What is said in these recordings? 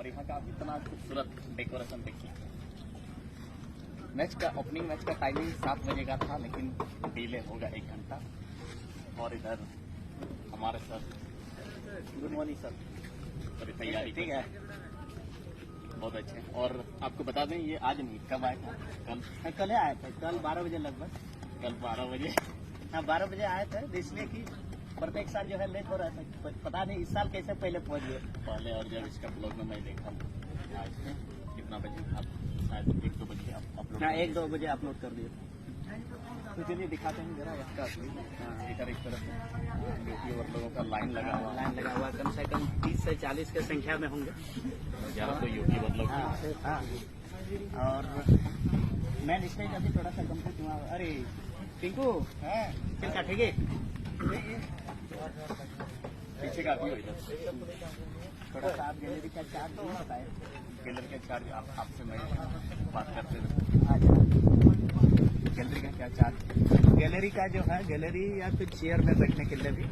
और यहाँ का इतना खूबसूरत डेकोरेशन देखिए। ओपनिंग मैच का टाइमिंग 7 बजे का था, लेकिन डिले होगा 1 घंटा। और इधर हमारे सर, गुड मॉर्निंग सर, पूरी तैयारी ठीक है, बहुत अच्छे। और आपको बता दें ये आज नहीं, कब आया था? कल आया था, कल 12 बजे लगभग, कल 12 बजे, हाँ 12 बजे आए थे। इसलिए कि प्रत्येक साल जो है लेट हो रहा था, पता नहीं इस साल कैसे पहले पहुंच गए पहले। और जब इसका ब्लॉग में मैं देखा आज कितना बजे, आप शायद 1-2 बजे अपलोड, हाँ 1-2 बजे अपलोड कर दिए। तो चलिए दिखाते हैं जरा इसका इधर एक तरफ यूट्यूबर लोगों का लाइन लगा हुआ कम से कम 30 से 40 के संख्या में होंगे ज़्यादा तो यूट्यूबर लोग। और मैं स्टेज अभी थोड़ा सा कम हुआ। अरे टिंकू है ठीक है, पीछे का व्यू इधर थोड़ा सा। आप गैलरी का चार्ज नहीं बताए, गैलरी का चार्ज आपसे मैं बात करते हुए, गैलरी का क्या चार्ज? गैलरी का जो है, गैलरी या फिर चेयर में बैठने के लिए भी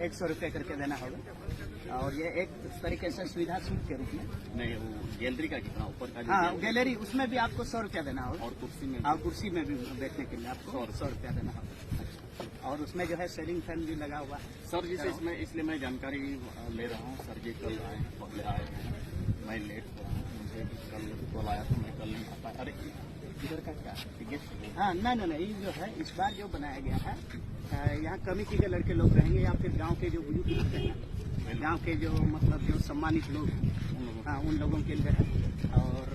100 रुपये करके देना होगा। और ये एक तरीके से सुविधा सूट के रूप में नहीं, वो गैलरी का कितना ऊपर का? हाँ गैलरी, उसमें भी आपको 100 रुपया देना होगा। और कुर्सी में भी बैठने के लिए आपको 100 रुपया देना होगा। और उसमें जो है सेलिंग फैन भी लगा हुआ सर। जिसे इसमें इसलिए मैं जानकारी ले रहा हूँ सर जी, कल आए पहले आए हैं, मैं लेट हो रहा हूँ, मुझे कल कॉल आया था, मैं कल नहीं आ पाया। अरे इधर का क्या गेस्ट? हाँ नहीं, ये जो है इस बार जो बनाया गया है, यहाँ कमिटी के लड़के लोग रहेंगे या फिर गांव के जो बुजुर्ग लोग हैं, गांव के जो मतलब जो सम्मानित लोग हैं, हाँ उन लोगों के लिए है। और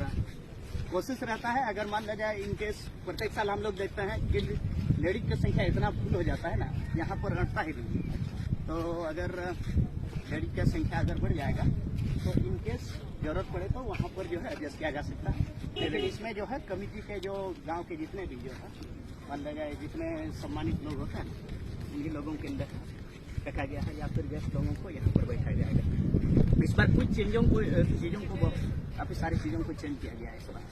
कोशिश रहता है, अगर मान लिया जाए इनकेस प्रत्येक साल हम लोग देखते हैं कि लेडीज की संख्या इतना फुल हो जाता है ना, यहाँ पर अटता ही नहीं। तो अगर लेडीज की संख्या अगर बढ़ जाएगा तो इनकेस जरूरत पड़े तो वहाँ पर जो है एडजस्ट किया जा सकता है। लेकिन इसमें जो है कमिटी के जो गांव के जितने भी जो है मान लिया जाए जितने सम्मानित लोग होते हैं उन्हीं लोगों के अंदर रखा गया है, या फिर गेस्ट लोगों को यहाँ पर बैठाया जाएगा। इस बार कुछ चीज़ों को काफ़ी सारी चीज़ों को चेंज किया गया है इस बार।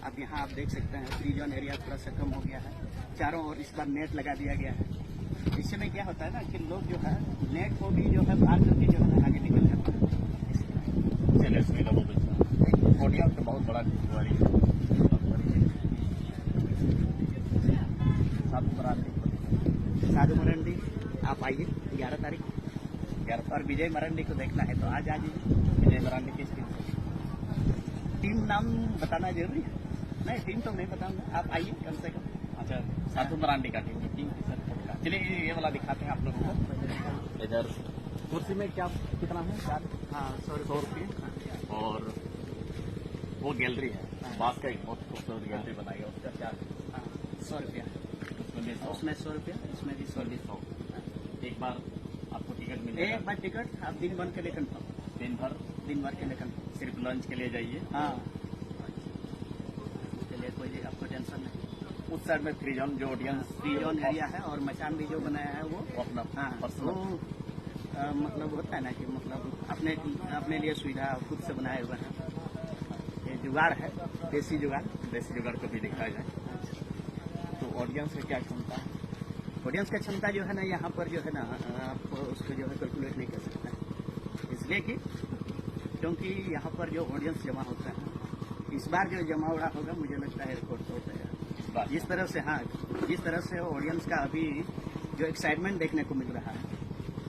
अब यहाँ आप देख सकते हैं फ्री जोन एरिया थोड़ा सा कम हो गया है, चारों ओर इस बार नेट लगा दिया गया है। इससे में क्या होता है ना कि लोग जो है नेट को भी जो है पार करके जो है आगे निकल जाता है। चलिए सुविधा बहुत अच्छा, ऑडियंस तो बहुत बड़ा साधु मरंडी, आप आइए 11 तारीख 11। और विजय मरंडी को देखना है तो आज आ जाइए। विजय मरंडी की टीम नाम बताना जरूरी है? नहीं टीम तो नहीं बताऊंगा, आप आइए कम से कम। अच्छा साधु मरांडी का टीम की सर। चलिए ये वाला दिखाते हैं आप लोगों को। इधर कुर्सी में क्या कितना है? हाँ 100 रुपये। और वो गैलरी है बास का, एक बहुत खूबसूरत गैलरी बनाई है, उसका चार्ज 100 रुपया। उसमें 100 रुपया, इसमें भी 100। एक बार आपको टिकट मिलेगा? एक बार टिकट आप दिन भर के लिए कन्फर्म, दिन भर के लिए कन्फर्म, सिर्फ लंच के लिए जाइए। हाँ चलिए कोई आपको टेंशन नहीं। उस साइड में फ्री जोन जो ऑडियंस फ्री जोन एरिया है, और मचान भी जो बनाया है वो अपना, हाँ वो मतलब होता है ना कि मतलब अपने लिए सुविधा खुद से बनाए हुए हैं। ये जुगाड़ है, देसी जुगाड़ को भी दिखाया जाए। तो ऑडियंस की क्या क्षमता है? ऑडियंस की क्षमता जो है ना यहाँ पर जो है ना आप उसको जो है कैलकुलेट नहीं कर सकते, इसलिए कि क्योंकि यहाँ पर जो ऑडियंस जमा होता है इस बार जो जमावड़ा होगा मुझे लगता है रिकॉर्ड तोड़ देगा इस बार। जिस तरह से हाँ जिस तरह से ऑडियंस का अभी जो एक्साइटमेंट देखने को मिल रहा है,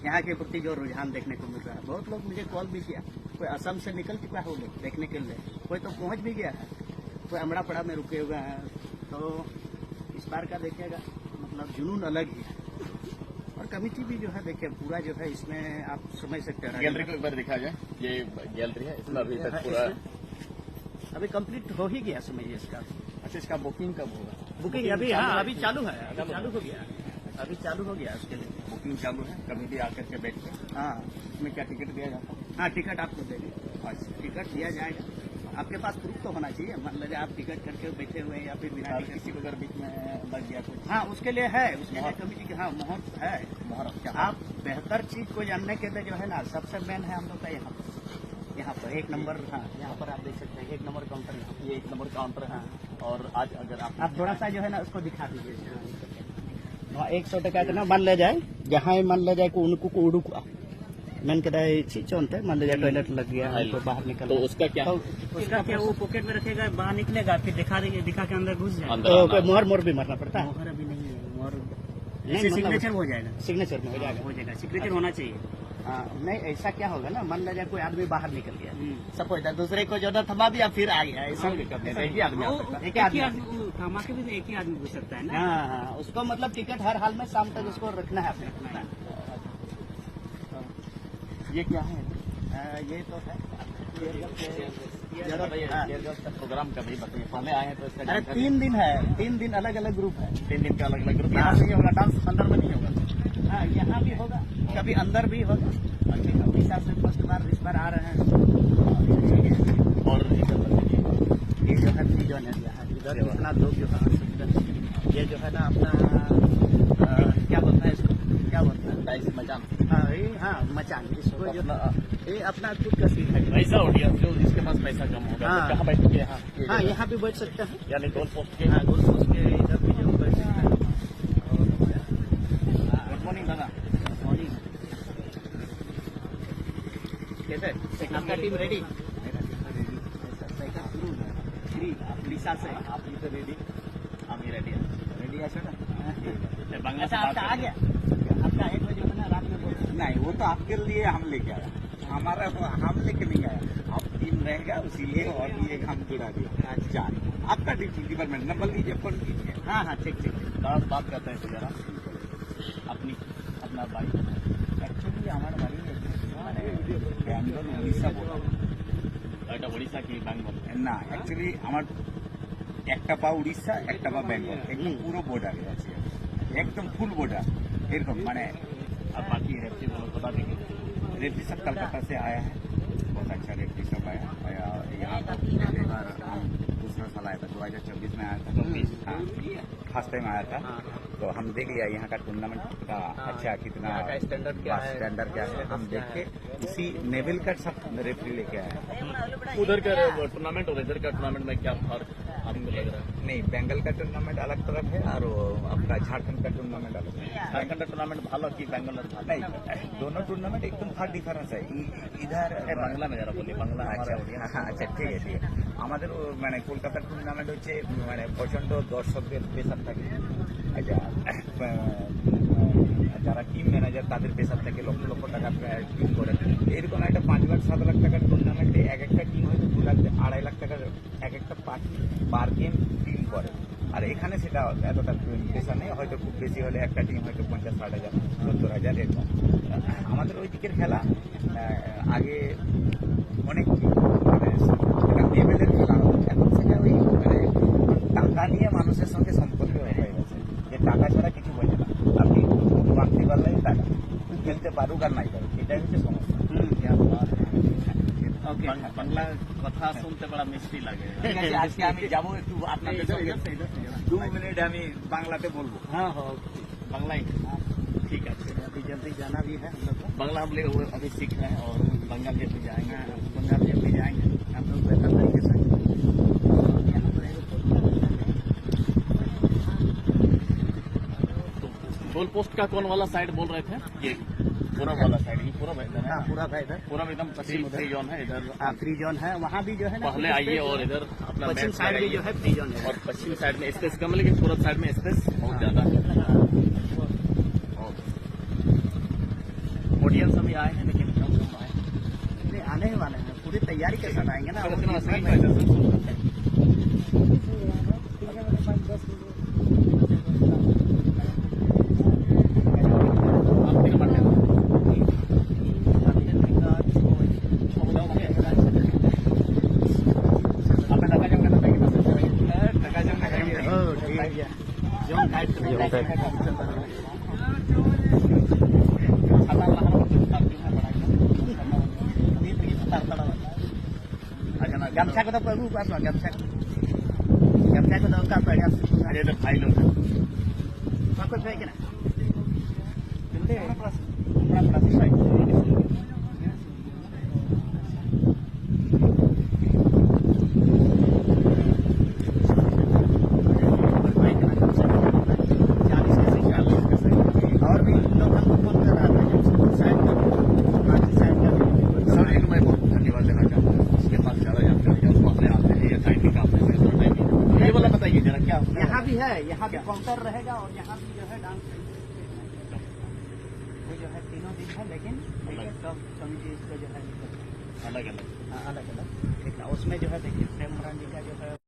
यहाँ के प्रति जो रुझान देखने को मिल रहा है। बहुत लोग मुझे कॉल भी किया, कोई असम से निकल चुका है वो लोग देखने के लिए, कोई तो पहुँच भी गया है, कोई अमड़ापड़ा में रुके हुए हैं। तो इस बार का देखिएगा मतलब जुनून अलग ही है। और कमिटी भी जो है देखिए पूरा जो है इसमें आप समझ सकते हैं। गैलरी को एक बार दिखाया जाए, ये गैलरी है, इसमें अभी तक पूरा अभी कंप्लीट हो ही गया समझिए इसका। अच्छा इसका बुकिंग कब होगा? बुकिंग अभी हाँ अभी चालू है, अभी चालू हो गया, अभी चालू हो गया, उसके लिए बुकिंग चालू है। कमिटी आकर के बैठ के हाँ उसमें क्या टिकट दिया जाता है? हाँ टिकट आपको देंगे, टिकट दिया जाएगा। आपके पास प्रूफ तो होना चाहिए, मान लीजिए आप टिकट करके बैठे हुए या फिर बिना टिकट किसी को अगर बीच में लग गया कुछ, हाँ उसके लिए है, उसके लिए कमिटी के हाँ मोहर है। मोहर आप बेहतर चीज को जानने के लिए जो है ना सबसे मेन है हम लोग का यहाँ पर 1 नंबर। हाँ यहाँ पर आप देख सकते हैं 1 नंबर काउंटर, ये 1 नंबर काउंटर है। और आज अगर आप थोड़ा सा जो है ना उसको दिखा दीजिए। 100 टका का ना मान ले जाए, जहाँ मान ले जाए को उनको को उड़ू मैंने कहा चौंते मान लीजिए टॉयलेट लग गया तो बाहर निकल तो उसका क्या तो उसका क्या वो पॉकेट में रखेगा, बाहर निकलेगा, फिर दिखा के अंदर घुस जाएगा। अंदर आना। मोहर भी मारना पड़ता है। मोहर अभी नहीं है, मोहर नहीं, ऐसे मतलब सिग्नेचर हो जाएगा, सिग्नेचर में हो जाएगा। हो जाएगा, सिग्नेचर होना चाहिए। हाँ, नहीं ऐसा क्या होगा ना, मान लीजिए कोई आदमी बाहर निकल गया, सपोज दूसरे को जो थमा दिया फिर आ गया, ऐसा एक ही आदमी आ सकता है। एक ही आदमी थमा के भी एक ही आदमी घुस सकता है ना। हाँ, उसको मतलब टिकट हर हाल में शाम तक उसको रखना है अपने। ये क्या है? ये तो है प्रोग्राम का भी बताइए, पहले आए हैं तो इसका अरे जानकारी- 3 दिन है, 3 दिन अलग अलग ग्रुप है। 3 दिन का अलग अलग ग्रुप। यहाँ से नहीं होगा डांस, अंदर में नहीं होगा। हाँ, यहाँ भी होगा, कभी अंदर भी होगा। उड़ीसा से फर्स्ट बार इस बार आ रहे हैं। और इधर बताइए, ये जो है फ्रीजन है, यहाँ इधर इतना लोग जो है, ये जो है ना अपना क्या बोलता है इसको, क्या बोलता है, डाइस मचान। हाँ मचान, इसको जो ये अपना खुद का सीट है। पैसा ऑडियंस जो जिसके पास पैसा कम होगा हाँ। तो कहाँ बैठेंगे? यहाँ हाँ, यहाँ भी बैठ सकते हैं। यानी गोल पोस्ट के। हाँ, गोल पोस्ट के इधर भी जो बैठ सकते हैं। गुड मॉर्निंग दादा। कैसे आपका टीम रेडी? उड़ीसा से आप भी तो रेडी, हम ही रेडी हैं। रेडी है ना? बांग्ला अच्छा, आपका आ गया, आपका 1 बजे होना रात में बोल। नहीं, वो तो आपके लिए हम लेके आया, हमारा हम लेके नहीं आया। आप टीम रहेगा उसीलिए, और ये हम जुड़ा दिया। अच्छा, आपका डिपार्टमेंट नंबर लीजिए, फोन कीजिए। हाँ हाँ, ठीक ठीक। बात करते हैं तो जरा अपना बाइक। एक्चुअली हमारा बाड़ी বেঙ্গল উড়িষ্যা বর্ডার এটা উড়িষ্যা কি বেঙ্গল? না, অ্যাকচুয়ালি আমার একটা পা উড়িষ্যা, একটা পা বেঙ্গল, একদম পুরো বর্ডারে আছে, একদম ফুল বর্ডার এরকম। মানে আর বাকি रेफ्री वालों को बता देंगे। रेफ्री सब कलकत्ता से आया है, बहुत अच्छा रेफ्री सब आया। यहाँ पर पहली बार हम दूसरा साल आया था, 2024 में आया था। 24 हाँ, फर्स्ट टाइम आया था। तो हम देख लिया यहाँ का टूर्नामेंट का अच्छा कितना स्टैंडर्ड क्या है, स्टैंडर्ड क्या है, हम देख के उसी नेवल का सब रेफरी लेके आए हैं। उधर का टूर्नामेंट और इधर का टूर्नामेंट में क्या फर्क आपको लग रहा है? नहीं, बेंगल का टूर्नामेंट अलग तरफ है और वो अपना झारखंड का टूर्नामेंट अलग है। झारखंड टूर्नामेंट ভালো কি বেঙ্গল नहीं, दोनों टूर्नामेंट एकदम फार डिफरेंस है। इधर বাংলা में जरा बोलिए, बांग्ला আচ্ছা, हमारा হ্যাঁ, আচ্ছা, ঠিক আছে, ঠিক আছে। আমাদের মানে কলকাতার টুর্নামেন্ট হচ্ছে মানে প্রচন্ড দর্শকদের প্রেসার থাকে। আচ্ছা, যারা টিম ম্যানেজার তাদের প্রেসার থাকে, লক্ষ লক্ষ টাকা টিম করে। এরকম একটা 5 লাখ 7 লাখ টাকার টুর্নামেন্টে এক একটা টিম হয়তো 2 লাখ 2.5 লাখ টাকার এক একটা পার গেম টিম করে। আর এখানে সেটা এতটা প্রেসার নেই, হয়তো খুব বেশি হলে একটা টিম হয়তো 50-60 হাজার 70 হাজার এরকম। আমাদের ওই দিকের খেলা আগে অনেক মানে একটা লেভেলের খেলা হতো, এখন সেটা ওই মানে টাকা নিয়ে মানুষের সঙ্গে সম্পর্ক হয়ে গেছে, যে টাকা ছাড়া কিছু বোঝে না। আপনি মানতে পারলেই টাকা, খেলতে পারুক আর নাই পারুক, এটাই হচ্ছে সমস্যা। ओके, बांग्ला কথা শুনতে বড় মিষ্টি লাগে। ঠিক আছে, আজকে আমি যাবো একটু আপনাদের সঙ্গে 2 মিনিট আমি বাংলাতে বলবো। हाँ हाँ, बांग्ला ही ठीक है। अभी जल्दी जाना भी है हम लोग को। बांग्ला हम लोग अभी सीख रहे हैं और बंगाल जब भी जाएंगे बंगाल जब भी जाएंगे हम लोग बेहतर तरीके से यहाँ पर गोल पोस्ट का कौन वाला साइड बोल रहे थे? ये पूरा वाला साइड, ये पूरा इधर है। हाँ, पूरा है इधर। पूरा एकदम फ्री जोन है इधर। हाँ, फ्री जोन है, वहाँ भी जो है ना पहले आइए और इधर अपना पश्चिम मैच साइड भी जो है फ्री जोन है। और पश्चिम साइड में स्पेस कम, लेकिन पूरब साइड में स्पेस बहुत ज्यादा है। ऑडियंस अभी आए हैं लेकिन कम आए हैं। नहीं, आने ही वाले हैं, पूरी तैयारी के साथ आएंगे ना। गमछा को तो प्रभु पास गमछा को तो उनका प्रयास अरे तो भाई लोग कुछ है कि ना और भी लोग हमको फोन कर रहा था शायद यहाँ भी है, यहाँ भी काउंटर रहेगा और यहाँ भी जो है डांस वो जो है तीनों दिन है, लेकिन देखिए सब कमिटी इसको जो है अलग अलग अलग अलग ठीक ना। उसमें जो है देखिए प्रेम जी का जो है